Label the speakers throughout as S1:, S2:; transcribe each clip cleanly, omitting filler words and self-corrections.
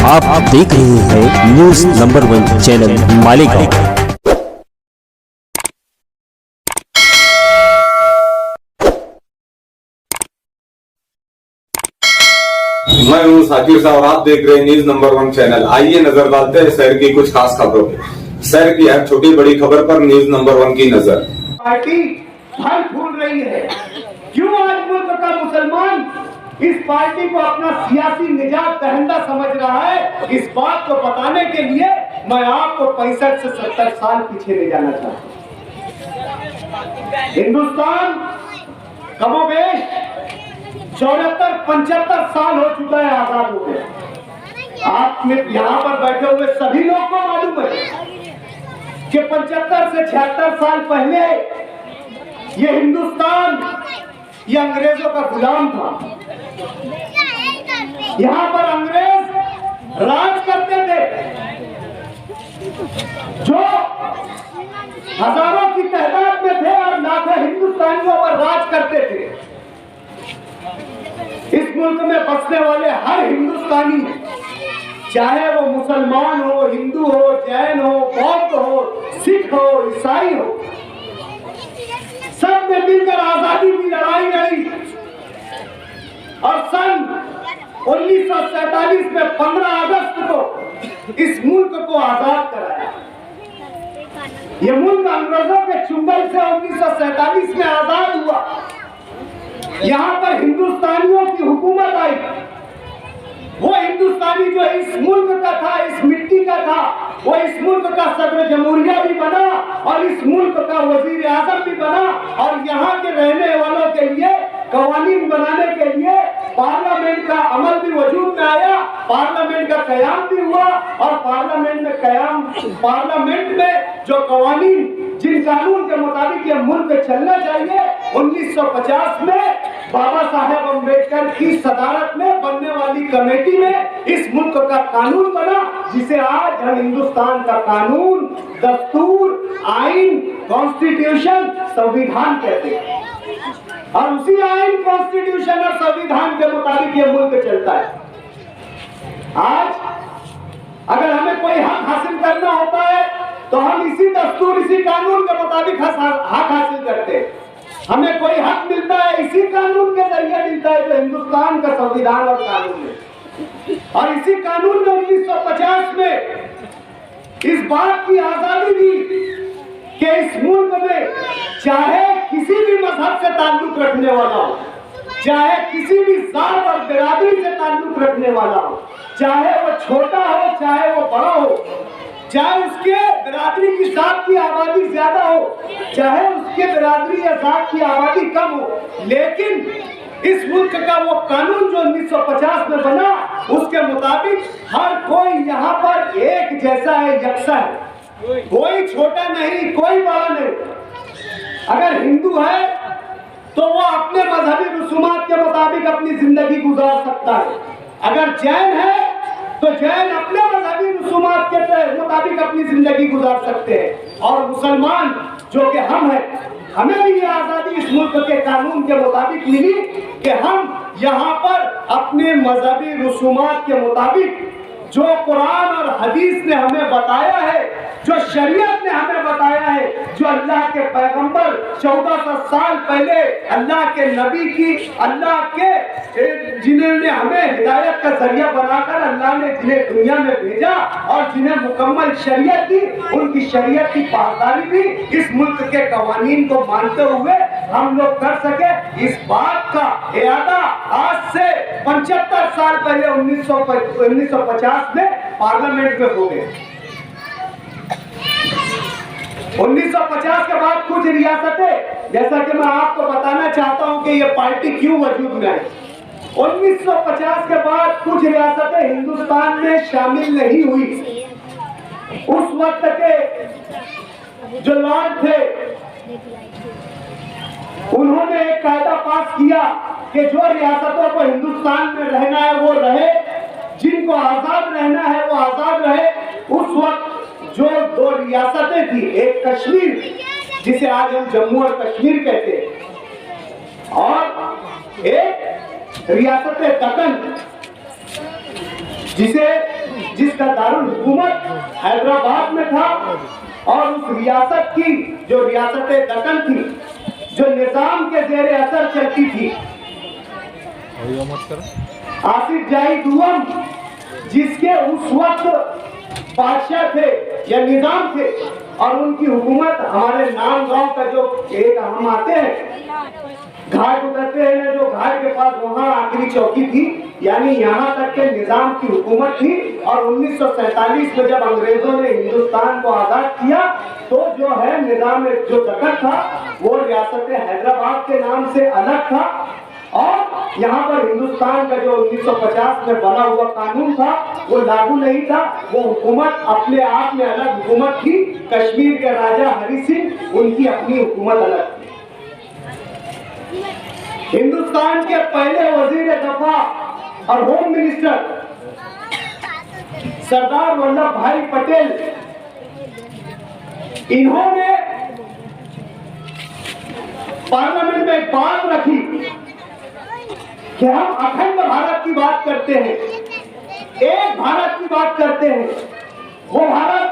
S1: आप देख रहे हैं न्यूज नंबर 1 चैनल मालेगांव।
S2: मैं हूं साकिर साहब और आप देख रहे हैं न्यूज नंबर 1 चैनल। आइए नजर डालते हैं शहर की कुछ खास खबरों पे। शहर की हर छोटी बड़ी खबर पर न्यूज नंबर 1 की नजर।
S3: पार्टी फल फूल रही है। क्यों आज मुल्क का मुसलमान इस पार्टी को अपना सियासी निजात दहिंदा समझ रहा है, इस बात को बताने के लिए मैं आपको 65 से 70 साल पीछे ले जाना चाहता हूं। हिंदुस्तान कमोबेश 74-75 साल हो चुका है आजाद हो गए। आप में यहाँ पर बैठे हुए सभी लोग को मालूम है कि 75 से 76 साल पहले ये हिंदुस्तान ये अंग्रेजों का गुलाम था। यहाँ पर अंग्रेज राज करते थे, जो हजारों की तादाद में थे और लाखों हिंदुस्तानियों पर राज करते थे। इस मुल्क में बसने वाले हर हिंदुस्तानी, चाहे वो मुसलमान हो, हिंदू हो, जैन हो, बौद्ध हो, सिख हो, ईसाई हो, सब ने मिलकर आजादी की लड़ाई लड़ी और सन 1947 में 15 अगस्त को इस मुल्क को आजाद कराया। ये मुल्क अंग्रेजों के चुंगल से 1947 में आजाद हुआ। यहाँ पर हिंदुस्तानियों की हुकूमत आई। वो हिंदुस्तानी जो इस मुल्क का था, इस मिट्टी का था, वो इस मुल्क का सदर जमहूरिया भी बना और इस मुल्क का वजीर आजम भी बना और यहाँ के रहने वालों के लिए कवानीन बनाने के लिए पार्लियामेंट का अमल भी वजूद में आया। पार्लियामेंट का कयाम भी हुआ और पार्लियामेंट में जो कवानीन, जिन कानून के मुताबिक ये मुल्क चलना चाहिए, 1950 में बाबा साहेब अम्बेडकर की सदारत में बनने वाली कमेटी में इस मुल्क का कानून बना, जिसे आज हम हिंदुस्तान का कानून, दस्तूर, आइन, कॉन्स्टिट्यूशन, संविधान कहते हैं। और उसी आइन, कॉन्स्टिट्यूशन और संविधान के मुताबिक ये मुल्क चलता है। आज अगर हमें कोई हक हासिल करना होता है तो हम इसी दस्तूर, इसी कानून के मुताबिक हक हासिल करते हैं। हमें कोई हक मिलता है इसी कानून के जरिए मिलता है, जो हिंदुस्तान का संविधान और कानून है। और इसी कानून में 1950 में इस बात की आजादी दी कि इस मुल्क में चाहे किसी भी मजहब से ताल्लुक रखने वाला हो, चाहे किसी भी जात और बिरादरी से ताल्लुक रखने वाला हो, चाहे वो छोटा हो चाहे वो बड़ा हो, चाहे उसके बिरादरी की जात की आबादी ज्यादा हो, चाहे उसके बिरादरी या जात की आबादी कम हो, लेकिन इस मुल्क का वो कानून जो 1950 में बना, उसके मुताबिक हर कोई यहाँ पर एक जैसा है, यकसा है। कोई छोटा नहीं, कोई बड़ा नहीं। अगर हिंदू है तो वो अपने मजहबी रसूमात के मुताबिक अपनी जिंदगी गुजार सकता है। अगर जैन है तो जैन अपने मजहबी रसूमात के मुताबिक अपनी जिंदगी गुजार सकते हैं। और मुसलमान जो कि हम हैं, हमें भी ये आजादी इस मुल्क के कानून के मुताबिक मिली कि हम यहाँ पर अपने मजहबी रसूमात के मुताबिक जो कुरान और हदीस ने हमें बताया है, जो शरीयत ने हमें बताया है, जो अल्लाह के पैगंबर 1400 साल पहले अल्लाह के नबी की, अल्लाह के जिन्होंने हमें हिदायत का जरिया बनाकर अल्लाह ने जिन्हें दुनिया में भेजा और जिन्हें मुकम्मल शरीयत दी, उनकी शरीयत की पासदारी भी इस मुल्क के कवानीन को मानते हुए हम लोग कर सके। इस बात का इरादा आज से 75 साल पहले 1950 में पार्लियामेंट में हो गए। 1950 के बाद कुछ रियासतें, जैसा कि मैं आपको बताना चाहता हूं कि ये पार्टी क्यों वजूद में आई। 1950 के बाद कुछ रियासतें हिंदुस्तान में शामिल नहीं हुई। उस वक्त के जो लॉर्ड थे, उन्होंने एक कायदा पास किया कि जो रियासतों को हिंदुस्तान में रहना है वो रहे, जिनको आजाद रहना है वो आजाद रहे। उस वक्त जो दो रियासतें थी, एक कश्मीर जिसे आज हम जम्मू और कश्मीर कहते हैं, और एक रियासत दक्कन जिसे जिसका दारुल हुकूमत हैदराबाद में था, और उस रियासत की जो रियासत दक्कन थी, जो निजाम के जेर असर चलती थी, आसिफ जाही दुआम जिसके उस वक्त बादशाह थे या निजाम थे, और उनकी हुकूमत हमारे नाम गांव का जो एक हम आते हैं, घाट उतरते हैं ना, जो घाट के पास वहाँ आखिरी चौकी थी, यानी यहाँ तक के निजाम की हुकूमत थी। और 1947 में जब अंग्रेजों ने हिंदुस्तान को आजाद किया तो जो है निजाम जो दक्कन था वो रियासत हैदराबाद के नाम से अलग था, और यहाँ पर हिंदुस्तान का जो 1950 में बना हुआ कानून था वो लागू नहीं था। वो हुकूमत अपने आप में अलग हुकूमत थी। कश्मीर के राजा हरि सिंह, उनकी अपनी हुकूमत अलग थी। हिंदुस्तान के पहले वजीर दफा और होम मिनिस्टर सरदार वल्लभ भाई पटेल, इन्होंने पार्लियामेंट में एक बात रखी कि हम अखंड भारत की बात करते हैं, एक भारत की बात करते हैं। वो भारत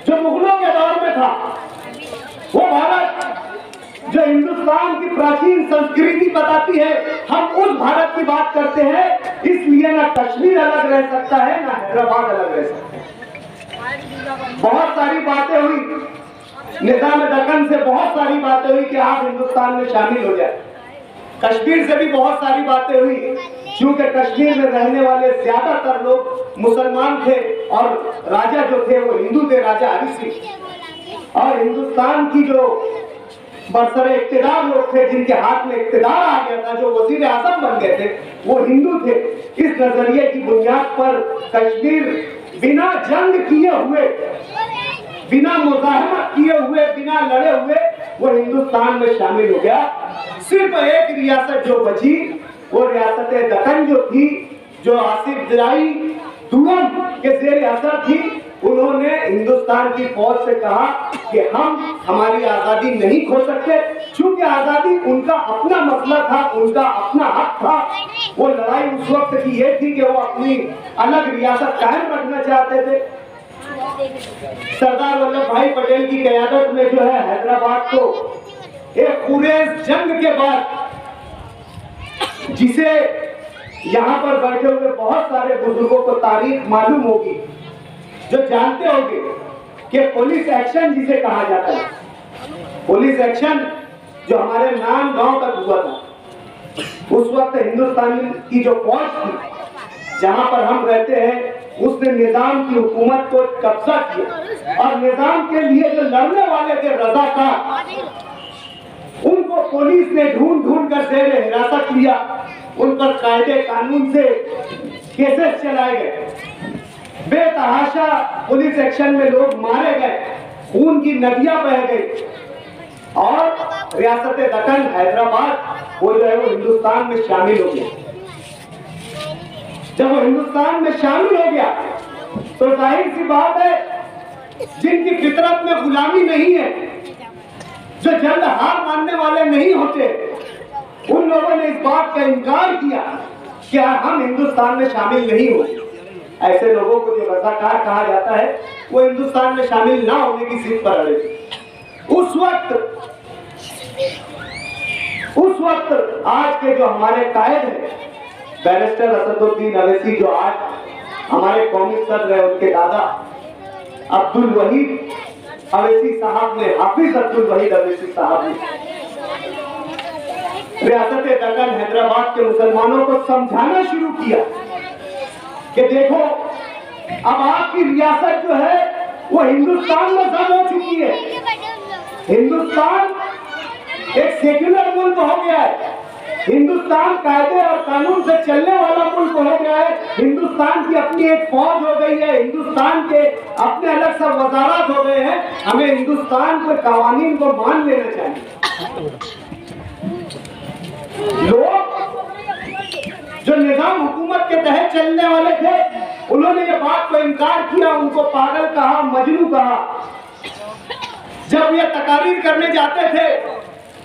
S3: जो मुगलों के दौर में था, वो भारत जो हिंदुस्तान की प्राचीन संस्कृति बताती है, हम उस भारत की बात करते हैं। इसलिए ना कश्मीर अलग रह सकता है, ना हैदराबाद अलग रह सकता है। बहुत सारी बातें हुई निजाम दक्कन से, बहुत सारी बातें हुई कि आप हिंदुस्तान में शामिल हो जाए। कश्मीर से भी बहुत सारी बातें हुई, क्योंकि कश्मीर में रहने वाले ज्यादातर लोग मुसलमान थे और राजा जो थे वो हिंदू थे, राजा हरि सिंह। और हिंदुस्तान की जो बरसरे इख्तिदार लोग थे, जिनके हाथ में इख्तिदार आ गया था, जो वजीर आजम बन गए थे, वो हिंदू थे। इस नजरिए की बुनियाद पर कश्मीर बिना जंग किए हुए, बिना मुजाहमत किए हुए, बिना लड़े हुए वो हिंदुस्तान में शामिल हो गया। सिर्फ एक रियासत जो बची, वो रियासत दक्कन जो थी, जो आसिफ जाही दुआम के जेर असर थी, उन्होंने हिंदुस्तान की फौज से कहा कि हम हमारी आजादी नहीं खो सकते, क्योंकि आजादी उनका अपना मसला था, उनका अपना हक था। वो लड़ाई उस वक्त की ये थी कि वो अपनी अलग रियासत कायम रखना चाहते थे। सरदार वल्लभ भाई पटेल की क़यादत में जो है हैदराबाद को एक पूरे जंग के बाद, जिसे यहाँ पर बैठे हुए बहुत सारे बुजुर्गों को तारीख मालूम होगी, जो जानते होंगे कि पुलिस एक्शन जिसे कहा जाता है, पुलिस एक्शन जो हमारे नाम गांव तक हुआ था, उस वक्त हिंदुस्तान की जो फौज थी जहां पर हम रहते हैं, उसने निजाम की हुकूमत को कब्जा किया, और निजाम के लिए जो लड़ने वाले थे रजाकार, उनको पुलिस ने ढूंढ ढूंढ कर जेर हिरासत लिया। उन पर कायदे कानून से केसेस चलाए गए, बेतहाशा पुलिस एक्शन में लोग मारे गए, खून की नदियां बह गई, और रियासत दक्कन हैदराबाद वो जो है वो हिंदुस्तान में शामिल हो गया। जब वो हिंदुस्तान में शामिल हो गया तो जाहिर सी बात है, जिनकी फितरत में गुलामी नहीं है, जो जल्द हार मानने वाले नहीं होते, उन लोगों ने इस बात का इनकार किया कि हम हिंदुस्तान में शामिल नहीं होंगे। ऐसे लोगों को जो रजाकार कहा जाता है, वो हिंदुस्तान में शामिल ना होने की जिद पर अड़े थे। उस वक्त आज के जो हमारे कायद हैं, बैरिस्टर असदुद्दीन अवैसी, जो आज हमारे कौमी सदर है, उनके दादा अब्दुल वहीद अवैसी साहब ने, हाफिज अब्दुल वहीद अवैसी साहब ने रियासत दक्कन हैदराबाद के मुसलमानों को समझाना शुरू किया कि देखो, अब आपकी रियासत जो है वो हिंदुस्तान में जम हो चुकी है। हिंदुस्तान एक सेक्युलर मुल्क हो गया है, हिंदुस्तान कायदे और कानून से चलने वाला मुल्क हो गया है, हिंदुस्तान की अपनी एक फौज हो गई है, हिंदुस्तान के अपने अलग सब वजारात हो गए हैं। हमें हिंदुस्तान के कानून को मान लेना चाहिए। लोग जो निजाम हुकूमत के तहत चलने वाले थे, उन्होंने ये बात को इनकार किया, उनको पागल कहा, मजनू कहा। जब ये तकारीर करने जाते थे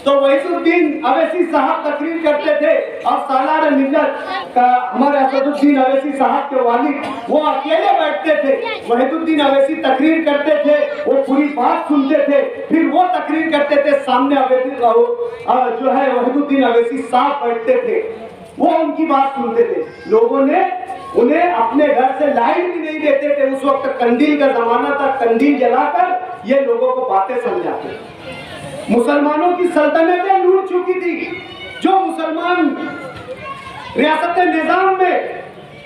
S3: तो वहीदुद्दीन अवैसी साहब तकरीर करते थे और सालार मिल्लत का हमारे असदुद्दीन अवैसी साहब के वालिद वो अकेले बैठते थे। वहीदुद्दीन अवैसी तकरीर करते थे, वो पूरी बात सुनते थे, फिर वो तकरीर करते थे, सामने जो है वहीदुद्दीन अवैसी साहब बैठते थे, वो उनकी बात सुनते थे। लोगों ने उन्हें अपने घर से लाइट भी नहीं देते थे। उस वक्त कंडील का जमाना था, कंडील जलाकर ये लोगों को बातें समझाते। मुसलमानों की सल्तनतें लूट चुकी थी। जो मुसलमान रियासत निजाम में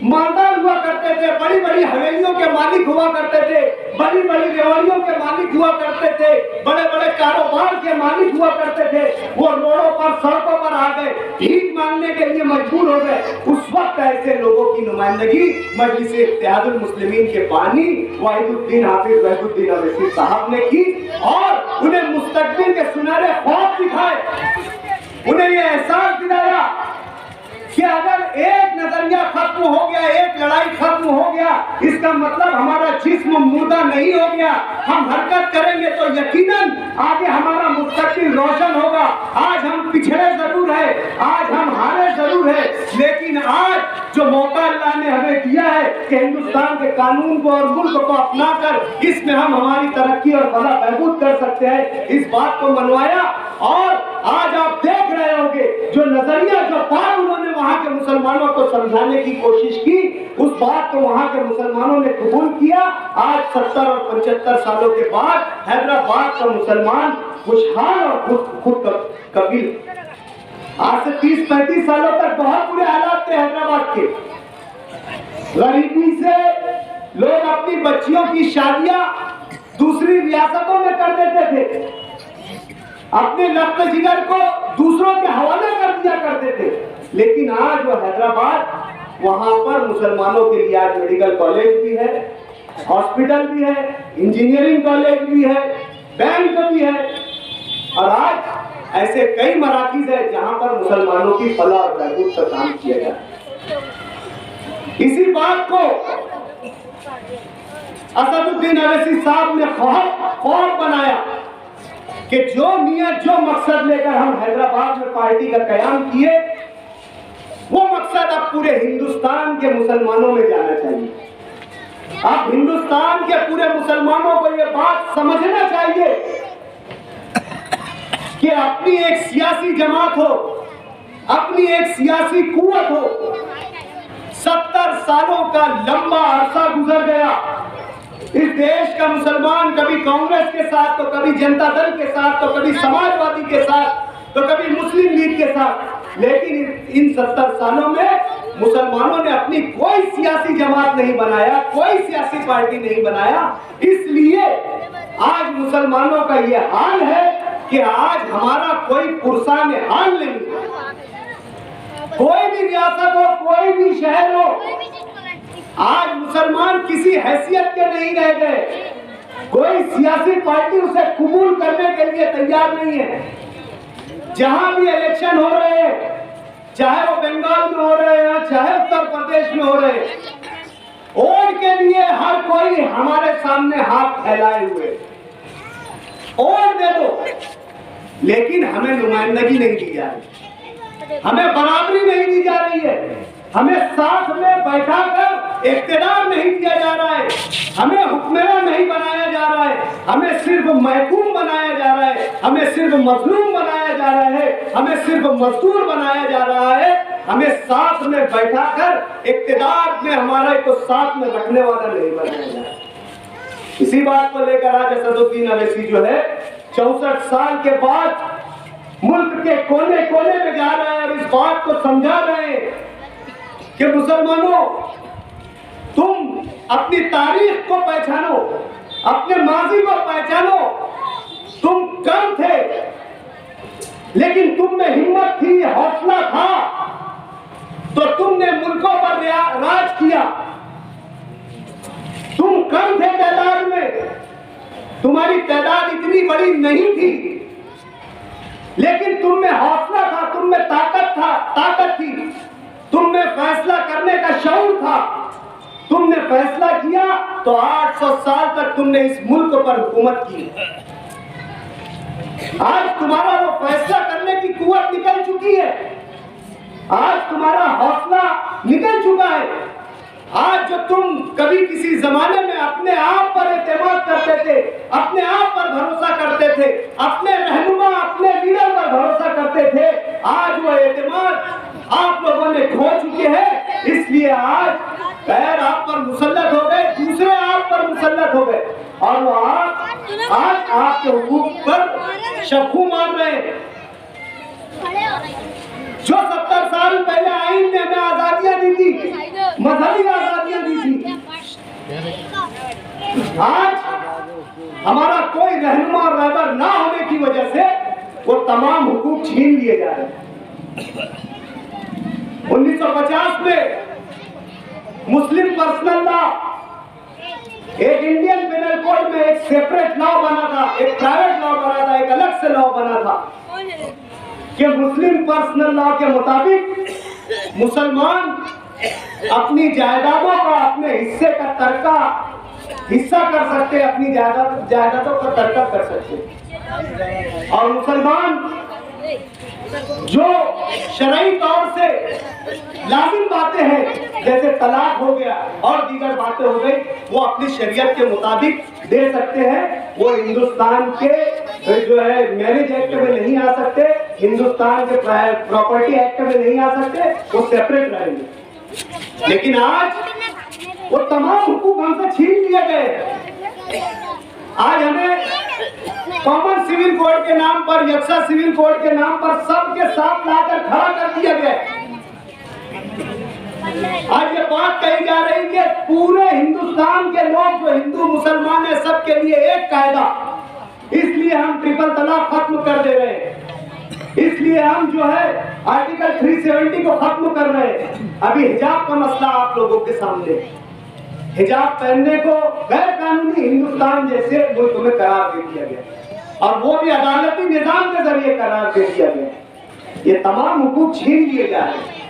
S3: मालदार हुआ करते थे, बड़ी बड़ी हवेलियों के मालिक हुआ करते थे, बड़ी बड़ी रेवड़ियों के मालिक हुआ करते थे, बड़े बड़े कारोबार के मालिक हुआ करते थे, वो रोडों पर सड़कों पर आ गए, भीख मांगने के लिए मजबूर हो गए। उस वक्त ऐसे लोगों की नुमाइंदगी मजलिस इत्तेहादुल मुस्लिमीन के बानी वहीदुद्दीन हाफिज वहीदुद्दीन अवैसी साहब ने की और उन्हें मुस्तकबिल के सुनहरे ख्वाब दिखाए। उन्हें यह एहसास दिलाया कि अगर एक नजरिया खत्म हो गया, एक लड़ाई खत्म हो गया, इसका मतलब हमारा जिस्म मुर्दा नहीं हो गया। हम हरकत करेंगे तो यकीनन आगे हमारा मुस्तकबिल रोशन होगा। आज हम पिछड़े जरूर है, आज हम हारे जरूर है, लेकिन आज जो मौका अल्लाह ने हमें दिया है कि हिंदुस्तान के कानून को और मुल्क को अपनाकर इसमें हम हमारी तरक्की और भला बहबूद कर सकते हैं, इस बात को मनवाया। और आज आप देख रहे होंगे जो नजरिया, जो बात उन्होंने वहां के मुसलमानों को समझाने की कोशिश की, उस बात को वहां के मुसलमानों ने कबूल किया। आज 70 और 75 सालों के बाद हैदराबाद का मुसलमान खुशहाल और खुद कबील। आज से 30-35 सालों तक बहुत बुरे हालात थे हैदराबाद के। गरीबी से लोग अपनी बच्चियों की शादियां दूसरी रियासतों में कर देते थे, अपने रक्त जिगर को दूसरों के हवाले कर दिया करते थे। लेकिन आज वो हैदराबाद, वहां पर मुसलमानों के लिए आज मेडिकल कॉलेज भी है, हॉस्पिटल भी है, इंजीनियरिंग कॉलेज भी है, बैंक भी है, और आज ऐसे कई मराकिज है जहां पर मुसलमानों की फलाह और बहबूद का काम किया जाता है। इसी बात को असदुद्दीन अवैसी साहब ने ख्वाब बनाया कि जो नियत, जो मकसद लेकर हम हैदराबाद में पार्टी का कयाम किए, वो मकसद अब पूरे हिंदुस्तान के मुसलमानों में जाना चाहिए। अब हिंदुस्तान के पूरे मुसलमानों को ये बात समझना चाहिए कि अपनी एक सियासी जमात हो, अपनी एक सियासी कुव्वत हो। 70 सालों का लंबा अरसा गुजर गया। इस देश का मुसलमान कभी कांग्रेस के साथ, तो कभी जनता दल के साथ, तो कभी समाजवादी के साथ, तो कभी मुस्लिम लीग के साथ, लेकिन इन 70 सालों में मुसलमानों ने अपनी कोई सियासी जमात नहीं बनाया, कोई सियासी पार्टी नहीं बनाया। इसलिए आज मुसलमानों का ये हाल है कि आज हमारा कोई पुरसान हाल नहीं। कोई भी रियासत हो, कोई भी शहर हो, आज मुसलमान किसी हैसियत के नहीं रह गए। कोई सियासी पार्टी उसे कबूल करने के लिए तैयार नहीं है। जहां भी इलेक्शन हो रहे हैं, चाहे वो बंगाल में हो रहे हैं, चाहे उत्तर प्रदेश में हो रहे हैं, वोट के लिए हर कोई हमारे सामने हाथ फैलाए हुए, वोट दे दो, लेकिन हमें नुमाइंदगी नहीं दी जा रही, हमें बराबरी नहीं दी जा रही है, हमें साथ में बैठाकर इख्तियार नहीं दिया जा रहा है, हमें हुक्मरान नहीं बनाया जा रहा है, हमें सिर्फ महकूम बनाया जा रहा है, हमें सिर्फ मजलूम बनाया जा रहा है, हमें सिर्फ मजदूर बनाया जा रहा है, हमें साथ में बैठाकर इख्तियार में हमारे को साथ में रखने वाला नहीं बनाया जा रहा। इसी बात को लेकर आज असदुद्दीन अवैसी जो है 64 साल के बाद मुल्क के कोने कोने में जा रहे हैं और इस बात को समझा रहे हैं कि मुसलमानों, तुम अपनी तारीख को पहचानो, अपने माजी को पहचानो। तुम कम थे, लेकिन तुम में हिम्मत थी, हौसला था, तो तुमने मुल्कों पर राज किया। तुम कम थे तादाद में, तुम्हारी तादाद इतनी बड़ी नहीं थी, लेकिन तुम में हौसला था, तुम में ताकत थी, तुम में फैसला करने का शऊर था। तुमने फैसला किया तो 800 साल तक तुमने इस मुल्क पर हुकूमत की। आज तुम्हारा वो फैसला करने की कुव्वत निकल चुकी है, आज तुम्हारा हौसला निकल चुका है। आज जो तुम कभी किसी जमाने में अपने आप पर एतमाद करते थे, अपने आप पर भरोसा करते थे, अपने रहनुमा अपने लीडर पर भरोसा करते थे, आज वो एतमाद आप लोगों ने खो चुके हैं। इसलिए आज पैर आप पर मुसल्लत हो गए, दूसरे आप पर मुसल्लत हो गए और वो आज आपके हुकूक पर शक्कू मार रहे हैं। जो 70 साल पहले आईन ने हमें आजादियां दी थी, मजहबी आजादियां दी थी, आज हमारा कोई रहनुमा और रहबर ना होने की वजह से वो तमाम हुकूक छीन लिए जा रहे हैं। 1950 में मुस्लिम पर्सनल लॉ, एक इंडियन पेनल कोड में एक सेपरेट लॉ बना था, एक प्राइवेट लॉ बना था, एक अलग से लॉ बना था कि मुस्लिम पर्सनल लॉ के मुताबिक मुसलमान अपनी जायदादों का, अपने हिस्से का हिस्सा कर सकते, अपनी जायदादों का तर्का कर सकते। और मुसलमान जो शरई तौर से लाजिम बातें हैं जैसे तलाक हो गया और दीगर बातें हो गई, वो अपनी शरीयत के मुताबिक दे सकते हैं। वो हिंदुस्तान के जो है मैरिज एक्ट में नहीं आ सकते, हिंदुस्तान के प्रॉपर्टी एक्ट में नहीं आ सकते, वो सेपरेट रहेंगे। लेकिन आज वो तमाम हुकूक हमसे छीन लिए गए। आज हमें कॉमन सिविल कोड के नाम पर, यक्सा सिविल कोड के नाम पर सबके साथ लाकर खड़ा कर दिया गया। आज ये बात कही जा रही कि पूरे हिंदुस्तान के लोग जो हिंदू मुसलमान है सबके लिए एक कायदा, इसलिए हम ट्रिपल तलाक खत्म कर दे रहे हैं, इसलिए हम जो है आर्टिकल 370 को खत्म कर रहे हैं। अभी हिजाब का मसला आप लोगों के सामने, हिजाब पहनने को गैर कानूनी हिंदुस्तान जैसे मुल्क में करार दे दिया गया और वो भी अदालती निजाम के जरिए करार दे दिया गया। ये तमाम हुकूक छीन लिए जा रहे हैं।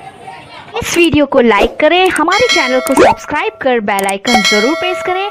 S4: इस वीडियो को लाइक करें, हमारे चैनल को सब्सक्राइब कर बेल आइकन जरूर प्रेस करें